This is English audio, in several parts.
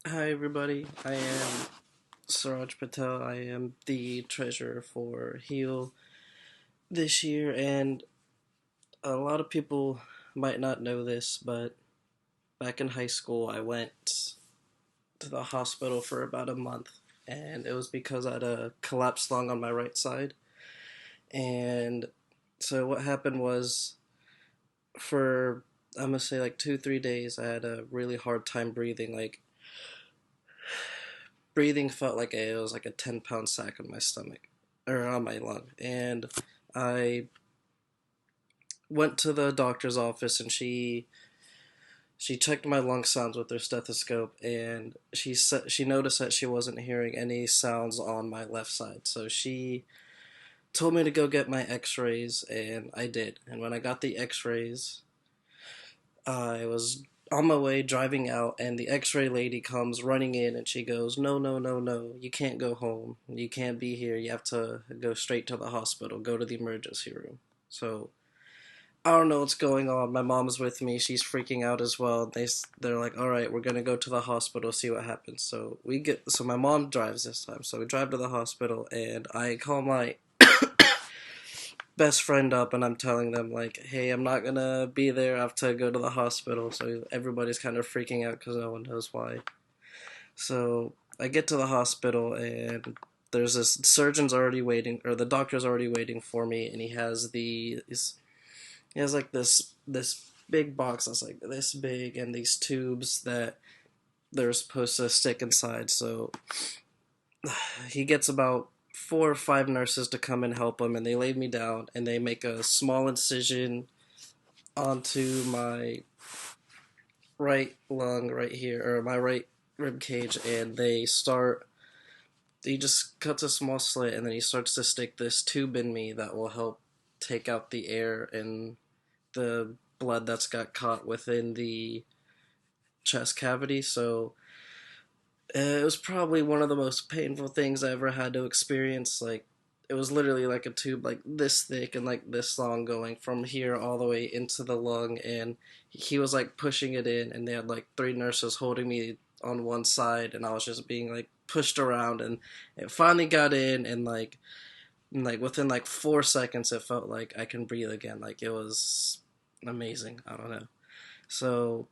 Hi everybody, I am Suraj Patel. I am the treasurer for Heal this year, and a lot of people might not know this, but back in high school I went to the hospital for about a month, and it was because I had a collapsed lung on my right side. And so what happened was, for I'm gonna say like 2 3 days, I had a really hard time breathing. Like breathing felt like it was like a 10-pound sack on my stomach or on my lung. And I went to the doctor's office, and she checked my lung sounds with her stethoscope, and she noticed that she wasn't hearing any sounds on my left side. So she told me to go get my x-rays, and I did. And when I got the x-rays, I was on my way driving out, and the x-ray lady comes running in, and she goes, "No, no, no, no, you can't go home. You can't be here. You have to go straight to the hospital. Go to the emergency room." So I don't know what's going on. My mom's with me. She's freaking out as well. They're like, "All right, we're gonna go to the hospital, see what happens." So my mom drives this time. So we drive to the hospital, and I call my best friend up, and I'm telling them like, "Hey, I'm not gonna be there. I have to go to the hospital." So everybody's kind of freaking out because no one knows why. So I get to the hospital, and there's this surgeon's already waiting, or the doctor's already waiting for me, and he has like this big box that's like this big, and these tubes that they're supposed to stick inside. So he gets about 4 or 5 nurses to come and help him, and they lay me down, and they make a small incision onto my right lung right here, or my right rib cage, and he just cuts a small slit, and then he starts to stick this tube in me that will help take out the air and the blood that's got caught within the chest cavity. So it was probably one of the most painful things I ever had to experience. Like, it was literally like a tube like this thick and like this long, going from here all the way into the lung, and he was like pushing it in, and they had like 3 nurses holding me on one side, and I was just being like pushed around, and it finally got in, and within like 4 seconds it felt like I can breathe again. Like, it was amazing. I don't know. So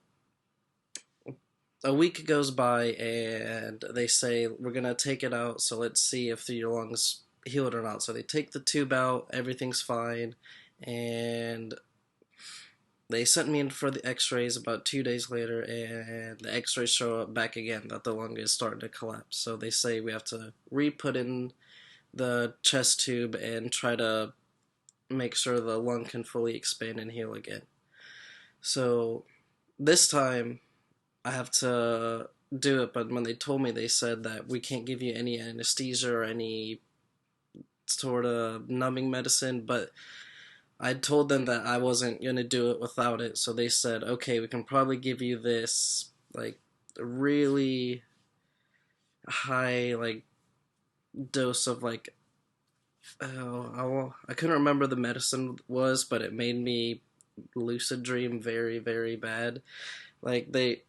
a week goes by, and they say, "We're gonna take it out, so let's see if your lungs healed or not." So they take the tube out, everything's fine, and they sent me in for the x-rays about 2 days later, and the x-rays show up back again that the lung is starting to collapse. So they say we have to re-put in the chest tube and try to make sure the lung can fully expand and heal again. So this time I have to do it, but when they told me, they said that we can't give you any anesthesia or any sort of numbing medicine, but I told them that I wasn't gonna do it without it, so they said, "Okay, we can probably give you this like really high like dose of like, I couldn't remember the medicine was, but it made me lucid dream very, very bad. Like they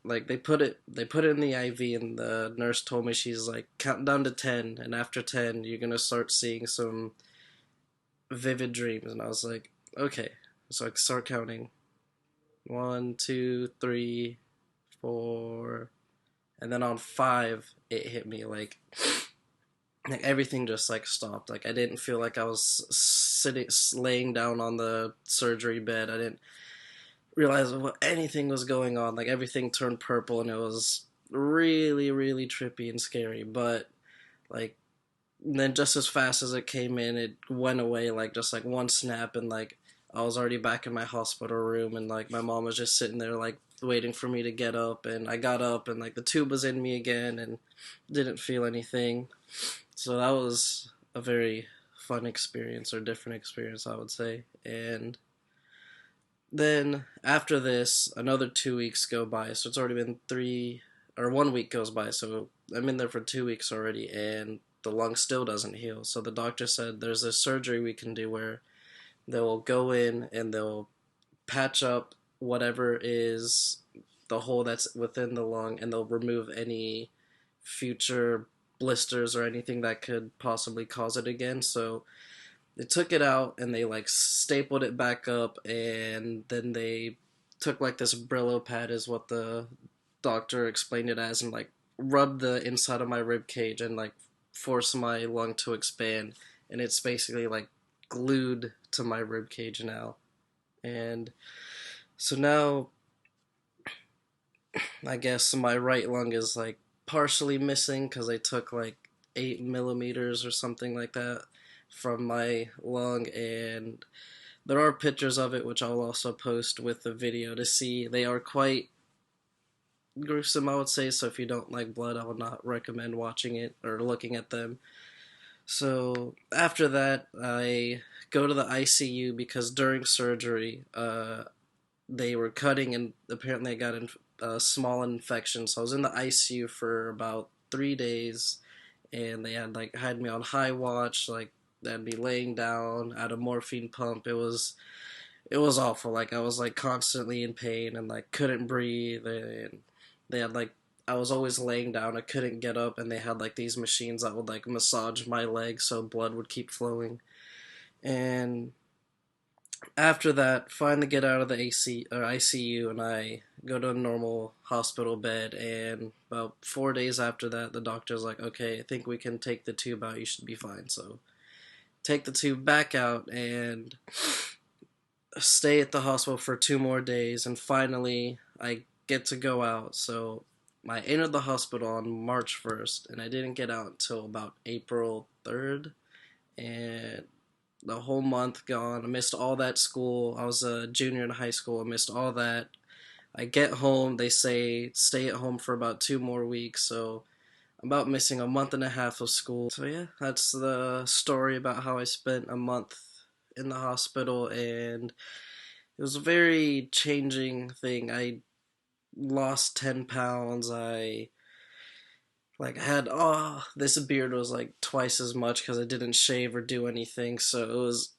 put it in the IV, and the nurse told me, she's like, count down to 10, and after 10 you're gonna start seeing some vivid dreams. And I was like, okay. So I start counting, 1 2 3 4, and then on 5 it hit me like everything just like stopped. Like, I didn't feel like I was sitting laying down on the surgery bed. I didn't realize what anything was going on. Like, everything turned purple, and it was really, really trippy and scary. But like, then just as fast as it came in, it went away. Like, just like one snap, and like I was already back in my hospital room, and like my mom was just sitting there like waiting for me to get up, and I got up, and like the tube was in me again, and didn't feel anything. So that was a very fun experience, or different experience, I would say. And then after this, another 2 weeks go by. So it's already been 1 week goes by. So I'm in there for 2 weeks already, and the lung still doesn't heal. So the doctor said there's a surgery we can do where they'll go in and they'll patch up whatever is the hole that's within the lung, and they'll remove any future blisters or anything that could possibly cause it again. So they took it out and they like stapled it back up, and then they took like this Brillo pad, is what the doctor explained it as, and like rubbed the inside of my rib cage and like forced my lung to expand, and it's basically like glued to my rib cage now. And so now I guess my right lung is like partially missing because they took like 8 millimeters or something like that from my lung, and there are pictures of it which I'll also post with the video to see. They are quite gruesome, I would say, so if you don't like blood, I would not recommend watching it or looking at them. So after that, I go to the ICU because during surgery, they were cutting and apparently I got a small infection. So I was in the ICU for about 3 days, and they had me on high watch, like they had me laying down at a morphine pump. It was awful. Like I was like constantly in pain and like couldn't breathe, and they had like I was always laying down. I couldn't get up, and they had like these machines that would like massage my legs so blood would keep flowing. And after that, finally get out of the AC or ICU, and I go to a normal hospital bed. And about 4 days after that, the doctor's like, "Okay, I think we can take the tube out. You should be fine." So take the tube back out and stay at the hospital for 2 more days, and finally I get to go out. So I entered the hospital on March 1st, and I didn't get out until about April 3rd, and the whole month gone. I missed all that school. I was a junior in high school. I missed all that. I get home. They say stay at home for about 2 more weeks. So I'm about missing a month and a half of school. So yeah, that's the story about how I spent a month in the hospital, and it was a very changing thing. I lost 10 pounds. I like had this beard was like twice as much because I didn't shave or do anything. So it was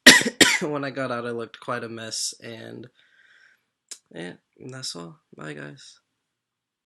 when I got out, I looked quite a mess. And yeah, and that's all. Bye, guys.